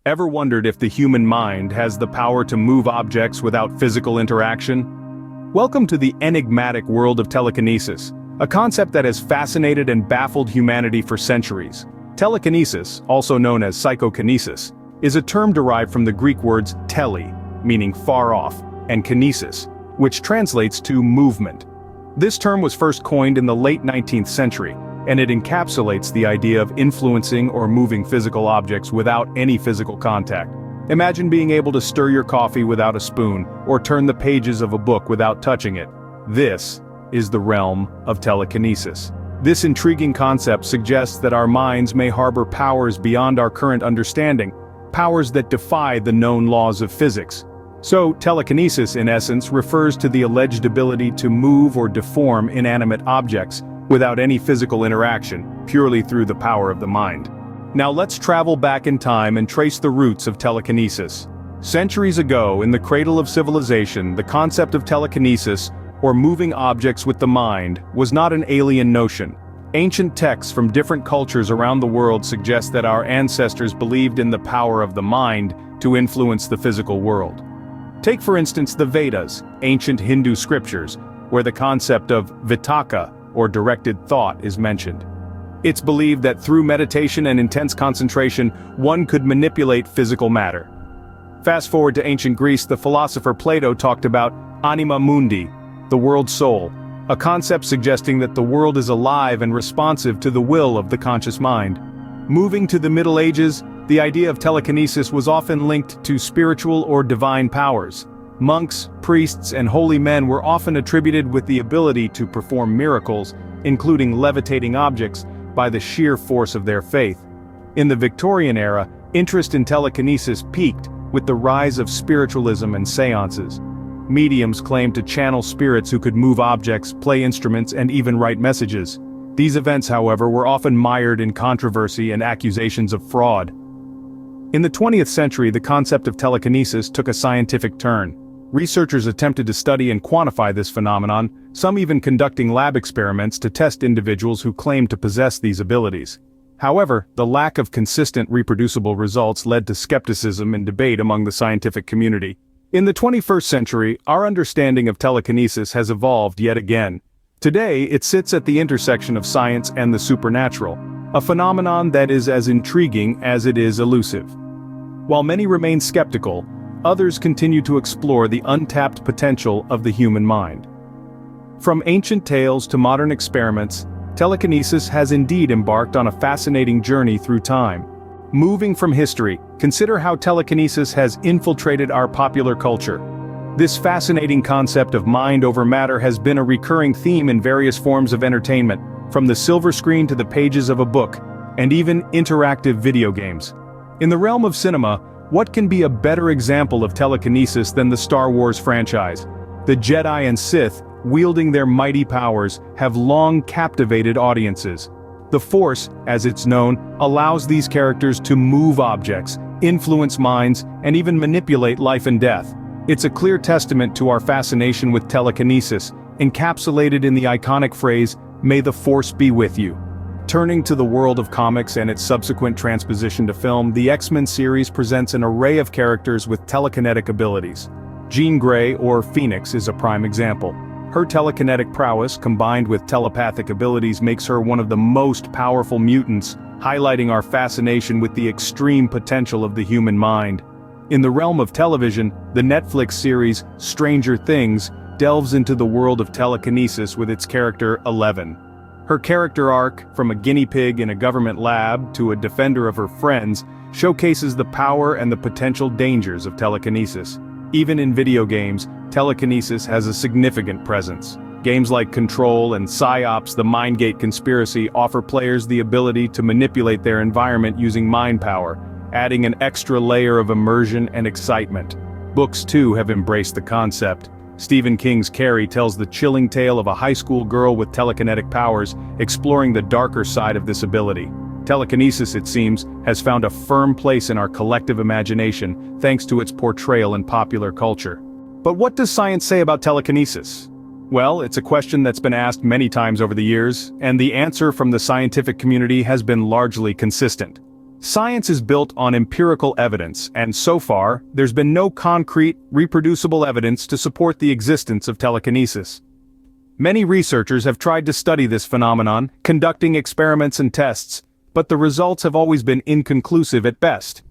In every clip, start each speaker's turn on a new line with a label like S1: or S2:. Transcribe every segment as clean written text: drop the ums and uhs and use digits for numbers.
S1: Ever wondered if the human mind has the power to move objects without physical interaction? Welcome to the enigmatic world of telekinesis, a concept that has fascinated and baffled humanity for centuries. Telekinesis, also known as psychokinesis, is a term derived from the Greek words tele, meaning far off, and kinesis, which translates to movement. This term was first coined in the late 19th century, and it encapsulates the idea of influencing or moving physical objects without any physical contact. Imagine being able to stir your coffee without a spoon, or turn the pages of a book without touching it. This is the realm of telekinesis. This intriguing concept suggests that our minds may harbor powers beyond our current understanding, powers that defy the known laws of physics. So, telekinesis, in essence, refers to the alleged ability to move or deform inanimate objects without any physical interaction, purely through the power of the mind. Now let's travel back in time and trace the roots of telekinesis. Centuries ago, in the cradle of civilization, the concept of telekinesis, or moving objects with the mind, was not an alien notion. Ancient texts from different cultures around the world suggest that our ancestors believed in the power of the mind to influence the physical world. Take for instance the Vedas, ancient Hindu scriptures, where the concept of vitaka, or directed thought, is mentioned. It's believed that through meditation and intense concentration, one could manipulate physical matter. Fast forward to ancient Greece, the philosopher Plato talked about anima mundi, the world soul, a concept suggesting that the world is alive and responsive to the will of the conscious mind. Moving to the Middle Ages, the idea of telekinesis was often linked to spiritual or divine powers. Monks, priests, and holy men were often attributed with the ability to perform miracles, including levitating objects, by the sheer force of their faith. In the Victorian era, interest in telekinesis peaked with the rise of spiritualism and seances. Mediums claimed to channel spirits who could move objects, play instruments, and even write messages. These events, however, were often mired in controversy and accusations of fraud. In the 20th century, the concept of telekinesis took a scientific turn. Researchers attempted to study and quantify this phenomenon, some even conducting lab experiments to test individuals who claimed to possess these abilities. However, the lack of consistent, reproducible results led to skepticism and debate among the scientific community. In the 21st century, our understanding of telekinesis has evolved yet again. Today, it sits at the intersection of science and the supernatural, a phenomenon that is as intriguing as it is elusive. While many remain skeptical, others continue to explore the untapped potential of the human mind. From ancient tales to modern experiments, telekinesis has indeed embarked on a fascinating journey through time. Moving from history, consider how telekinesis has infiltrated our popular culture. This fascinating concept of mind over matter has been a recurring theme in various forms of entertainment, from the silver screen to the pages of a book, and even interactive video games. In the realm of cinema, what can be a better example of telekinesis than the Star Wars franchise? The Jedi and Sith, wielding their mighty powers, have long captivated audiences. The Force, as it's known, allows these characters to move objects, influence minds, and even manipulate life and death. It's a clear testament to our fascination with telekinesis, encapsulated in the iconic phrase, "May the Force be with you." Turning to the world of comics and its subsequent transposition to film, the X-Men series presents an array of characters with telekinetic abilities. Jean Grey, or Phoenix, is a prime example. Her telekinetic prowess, combined with telepathic abilities, makes her one of the most powerful mutants, highlighting our fascination with the extreme potential of the human mind. In the realm of television, the Netflix series, Stranger Things, delves into the world of telekinesis with its character, Eleven. Her character arc, from a guinea pig in a government lab to a defender of her friends, showcases the power and the potential dangers of telekinesis. Even in video games, telekinesis has a significant presence. Games like Control and PsyOps: The Mindgate Conspiracy offer players the ability to manipulate their environment using mind power, adding an extra layer of immersion and excitement. Books too have embraced the concept. Stephen King's Carrie tells the chilling tale of a high school girl with telekinetic powers, exploring the darker side of this ability. Telekinesis, it seems, has found a firm place in our collective imagination, thanks to its portrayal in popular culture. But what does science say about telekinesis? Well, it's a question that's been asked many times over the years, and the answer from the scientific community has been largely consistent. Science is built on empirical evidence, and so far, there's been no concrete, reproducible evidence to support the existence of telekinesis. Many researchers have tried to study this phenomenon, conducting experiments and tests, but the results have always been inconclusive at best.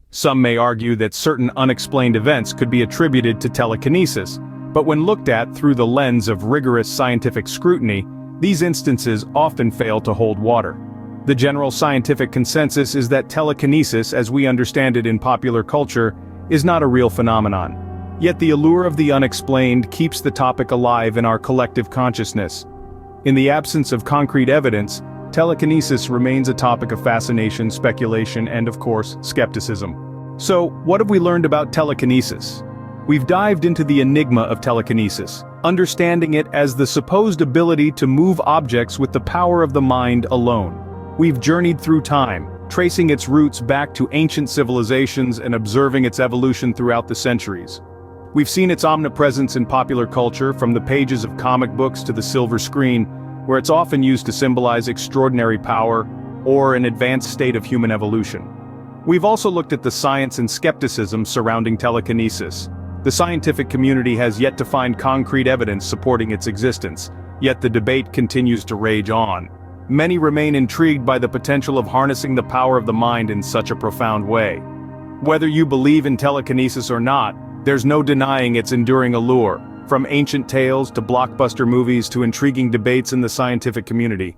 S1: Some may argue that certain unexplained events could be attributed to telekinesis, but when looked at through the lens of rigorous scientific scrutiny, these instances often fail to hold water. The general scientific consensus is that telekinesis, as we understand it in popular culture, is not a real phenomenon. Yet the allure of the unexplained keeps the topic alive in our collective consciousness. In the absence of concrete evidence, telekinesis remains a topic of fascination, speculation, and of course, skepticism. So, what have we learned about telekinesis? We've dived into the enigma of telekinesis, understanding it as the supposed ability to move objects with the power of the mind alone. We've journeyed through time, tracing its roots back to ancient civilizations and observing its evolution throughout the centuries. We've seen its omnipresence in popular culture, from the pages of comic books to the silver screen, where it's often used to symbolize extraordinary power or an advanced state of human evolution. We've also looked at the science and skepticism surrounding telekinesis. The scientific community has yet to find concrete evidence supporting its existence, yet the debate continues to rage on. Many remain intrigued by the potential of harnessing the power of the mind in such a profound way. Whether you believe in telekinesis or not, there's no denying its enduring allure, from ancient tales to blockbuster movies to intriguing debates in the scientific community.